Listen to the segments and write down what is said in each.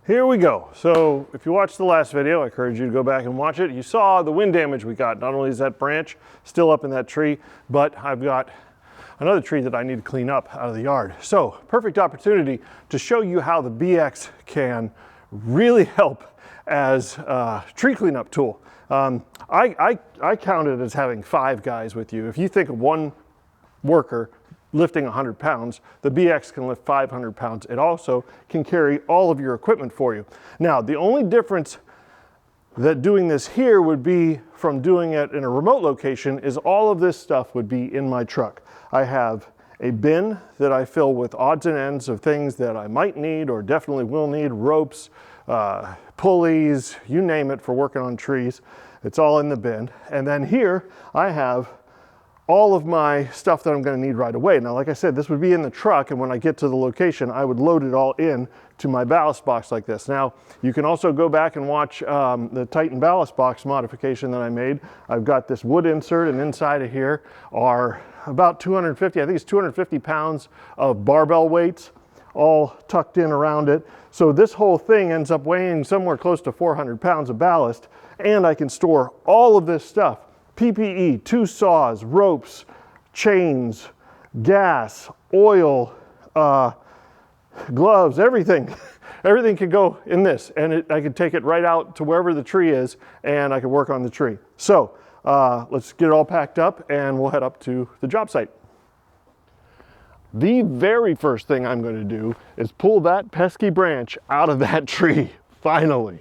Here we go. So if you watched the last video, I encourage you to go back and watch it. You saw the wind damage we got. Not only is that branch still up in that tree, but I've got another tree that I need to clean up out of the yard. So perfect opportunity to show you how the BX can really help as a tree cleanup tool. I count it as having 5 guys with you. If you think of one worker lifting 100 pounds, the BX can lift 500 pounds. It also can carry all of your equipment for you. Now, the only difference that doing this here would be from doing it in a remote location is all of this stuff would be in my truck. I have a bin that I fill with odds and ends of things that I might need or definitely will need, ropes, pulleys, you name it, for working on trees. It's all in the bin. And then here I have all of my stuff that I'm going to need right away. Now, like I said, this would be in the truck, and when I get to the location, I would load it all in to my ballast box like this. Now, you can also go back and watch the Titan ballast box modification that I made. I've got this wood insert, and inside of here are about 250, I think it's 250 pounds of barbell weights, all tucked in around it. So this whole thing ends up weighing somewhere close to 400 pounds of ballast, and I can store all of this stuff. PPE, 2 saws, ropes, chains, gas, oil, gloves, everything. Everything could go in this, and I could take it right out to wherever the tree is, and I could work on the tree. So let's get it all packed up, and we'll head up to the job site. The very first thing I'm going to do is pull that pesky branch out of that tree, finally.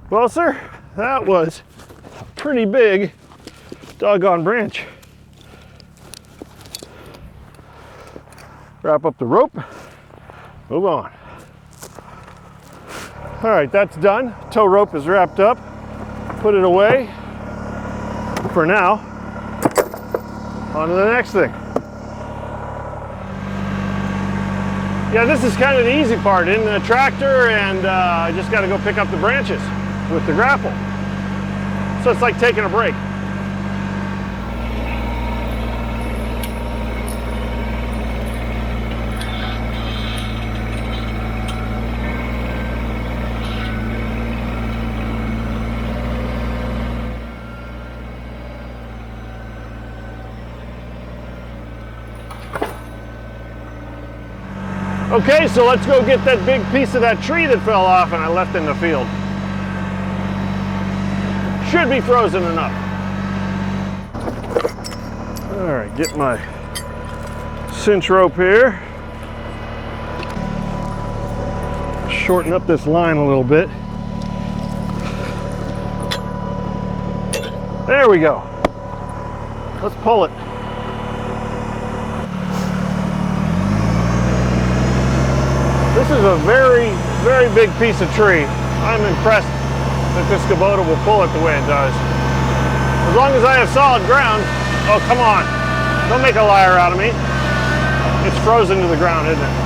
Well, sir, that was a pretty big doggone branch. Wrap up the rope, move on. All right, that's done. Tow rope is wrapped up. Put it away for now. On to the next thing. Yeah, this is kind of the easy part in the tractor, and I just got to go pick up the branches with the grapple. So it's like taking a break. Okay, so let's go get that big piece of that tree that fell off and I left in the field. Should be frozen enough. All right, get my cinch rope here. Shorten up this line a little bit. There we go. Let's pull it. This is a very, very big piece of tree. I'm impressed that this Kubota will pull it the way it does. As long as I have solid ground. Oh, come on. Don't make a liar out of me. It's frozen to the ground, isn't it?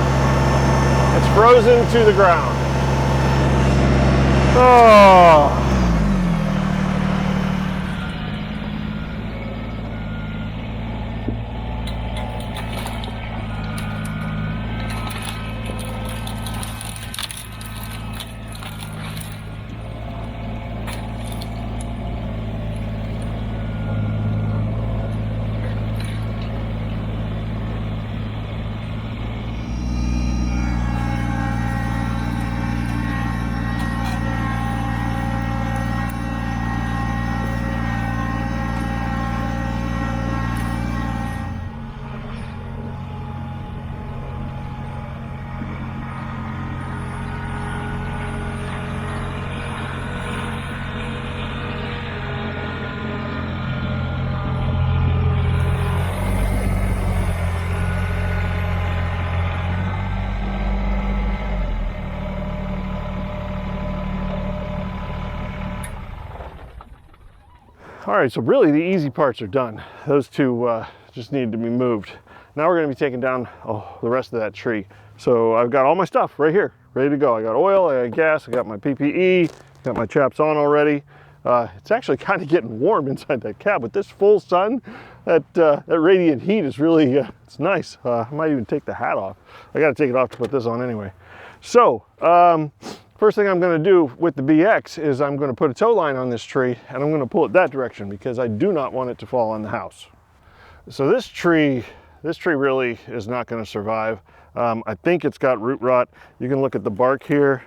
It's frozen to the ground. Oh. All right, so really the easy parts are done. Those two just need to be moved. Now we're going to be taking down the rest of that tree. So I've got all my stuff right here, ready to go. I got oil, I got gas, I got my PPE, got my chaps on already. It's actually kind of getting warm inside that cab with this full sun. That radiant heat is really, it's nice. I might even take the hat off. I got to take it off to put this on anyway. So, first thing I'm going to do with the BX is I'm going to put a tow line on this tree and I'm going to pull it that direction because I do not want it to fall on the house. So this tree really is not going to survive. I think it's got root rot. You can look at the bark here.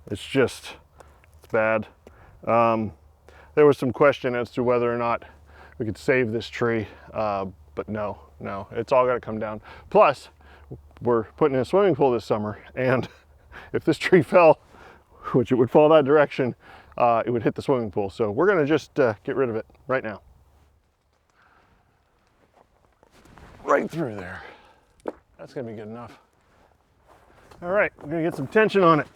It's bad. There was some question as to whether or not we could save this tree, but no, it's all got to come down. Plus, we're putting in a swimming pool this summer, and if this tree fell, which it would fall that direction, it would hit the swimming pool. So we're going to just get rid of it right now. Right through there. That's going to be good enough. All right, we're going to get some tension on it.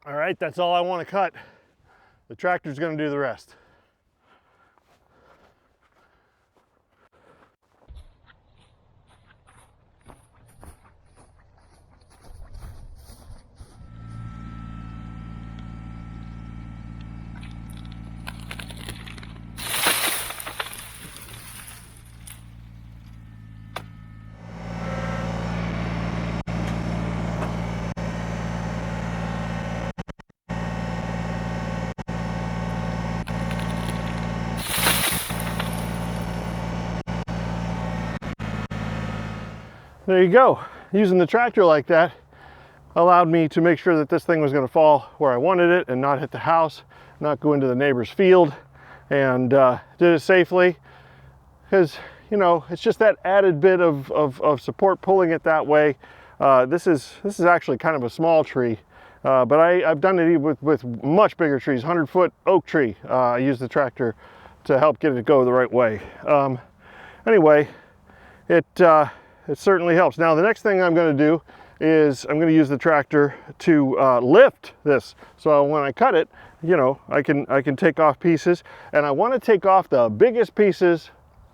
All right, that's all I want to cut. The tractor's going to do the rest. There you go. Using the tractor like that allowed me to make sure that this thing was going to fall where I wanted it and not hit the house, not go into the neighbor's field, and did it safely. Because, you know, it's just that added bit of support pulling it that way. This is actually kind of a small tree, but I've done it with much bigger trees, 100-foot oak tree. I used the tractor to help get it to go the right way. Anyway, it certainly helps. Now the next thing I'm going to do is I'm going to use the tractor to lift this. So when I cut it, you know, I can take off pieces, and I want to take off the biggest pieces,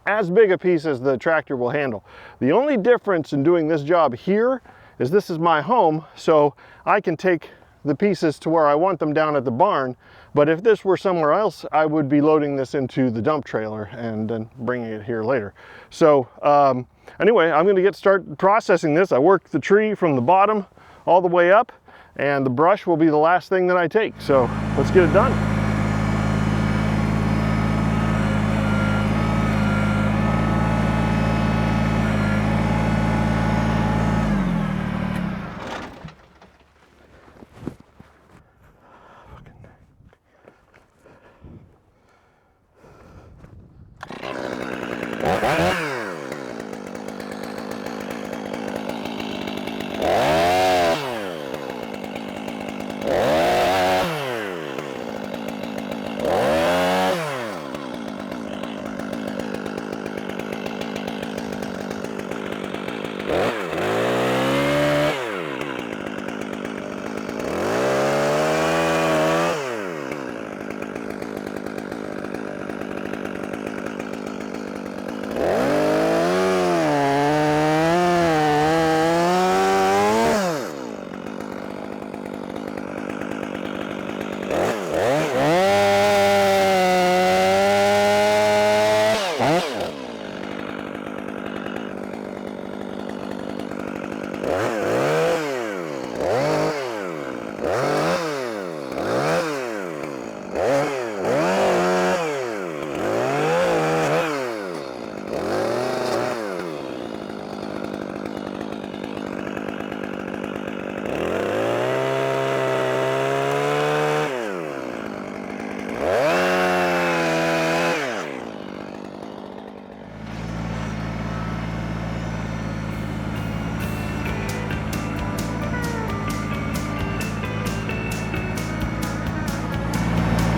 as big a piece as the tractor will handle. The only difference in doing this job here is this is my home, so I can take the pieces to where I want them down at the barn. But if this were somewhere else, I would be loading this into the dump trailer and then bringing it here later. So anyway, I'm gonna start processing this. I worked the tree from the bottom all the way up, and the brush will be the last thing that I take. So let's get it done.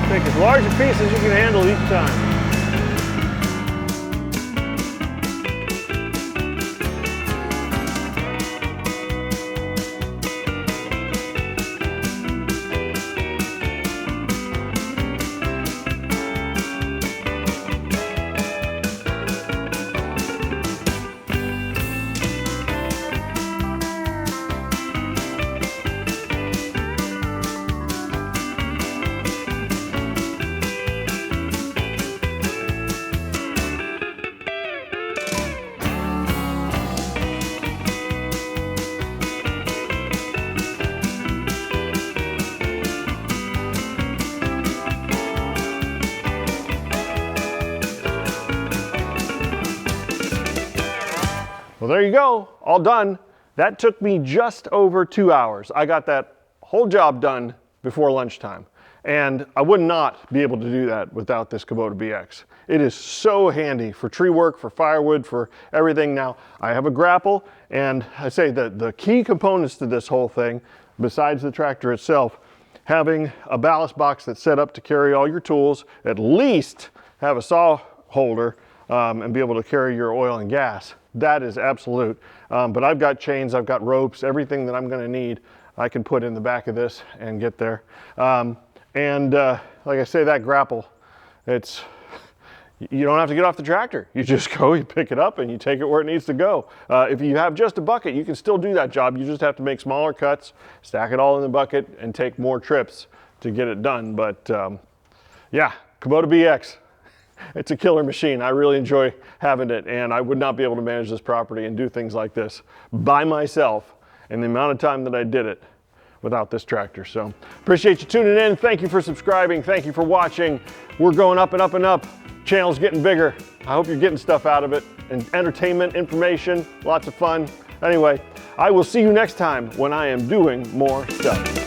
Take as large a piece as you can handle each time. Well, there you go, all done. That took me just over 2 hours. I got that whole job done before lunchtime. And I would not be able to do that without this Kubota BX. It is so handy for tree work, for firewood, for everything. Now, I have a grapple, and I say that the key components to this whole thing, besides the tractor itself, having a ballast box that's set up to carry all your tools, at least have a saw holder, and be able to carry your oil and gas. That is absolute. But I've got chains, I've got ropes, everything that I'm gonna need, I can put in the back of this and get there. Like I say, that grapple, you don't have to get off the tractor. You just go, you pick it up, and you take it where it needs to go. If you have just a bucket, you can still do that job. You just have to make smaller cuts, stack it all in the bucket, and take more trips to get it done. But yeah, Kubota BX. It's a killer machine. I really enjoy having it, and I would not be able to manage this property and do things like this by myself in the amount of time that I did it without this tractor. So appreciate you tuning in. Thank you for subscribing. Thank you for watching. We're going up and up and up. Channel's getting bigger. I hope you're getting stuff out of it, and entertainment, information, lots of fun. Anyway, I will see you next time when I am doing more stuff.